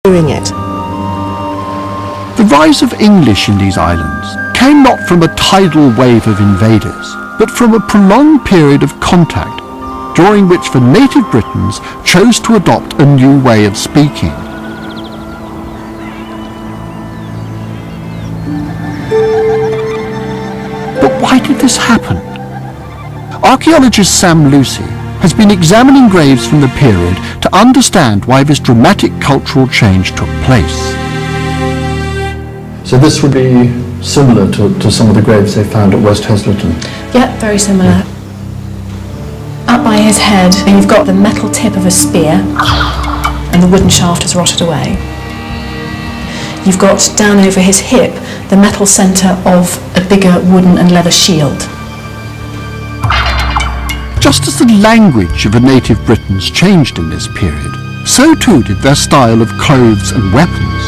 doing it. The rise of English in these islands came not from a tidal wave of invaders, but from a prolonged period of contact, during which the native Britons chose to adopt a new way of speaking. But why did this happen? Archaeologist Sam Lucy has been examining graves from the period to understand why this dramatic cultural change took place. So this would be similar to some of the graves they found at West Heslington? Yeah, very similar. Up by his head, you've got the metal tip of a spear, and the wooden shaft has rotted away. You've got down over his hip the metal centre of a bigger wooden and leather shield. Just as the language of the native Britons changed in this period, so too did their style of clothes and weapons.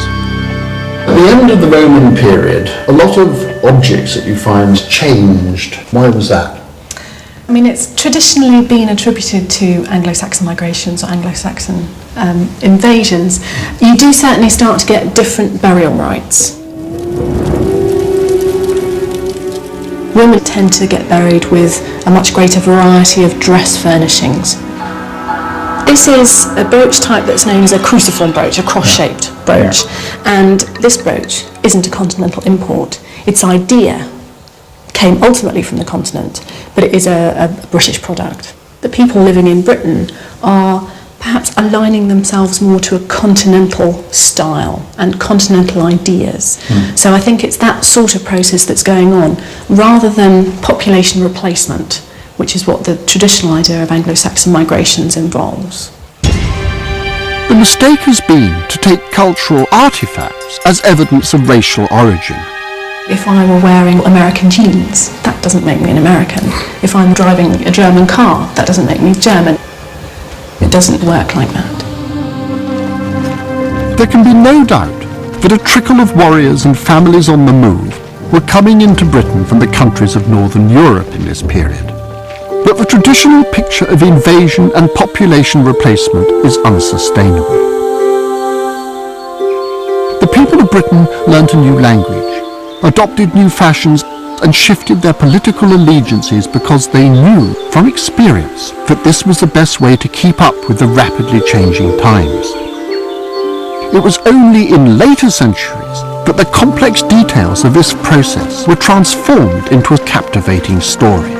At the end of the Roman period, a lot of objects that you find changed. Why was that? I mean, it's traditionally been attributed to Anglo-Saxon migrations or Anglo-Saxon invasions. You do certainly start to get different burial rites. Women tend to get buried with a much greater variety of dress furnishings. This is a brooch type that's known as a cruciform brooch, a cross-shaped brooch. Yeah. And this brooch isn't a continental import. Its idea came ultimately from the continent, but it is a British product. The people living in Britain are perhaps aligning themselves more to a continental style and continental ideas. So I think it's that sort of process that's going on, rather than population replacement, which is what the traditional idea of Anglo-Saxon migrations involves. The mistake has been to take cultural artifacts as evidence of racial origin. If I were wearing American jeans, that doesn't make me an American. If I'm driving a German car, that doesn't make me German. It doesn't work like that. There can be no doubt that a trickle of warriors and families on the move were coming into Britain from the countries of Northern Europe in this period. But the traditional picture of invasion and population replacement is unsustainable. The people of Britain learnt a new language, adopted new fashions, and shifted their political allegiances because they knew from experience that this was the best way to keep up with the rapidly changing times. It was only in later centuries that the complex details of this process were transformed into a captivating story.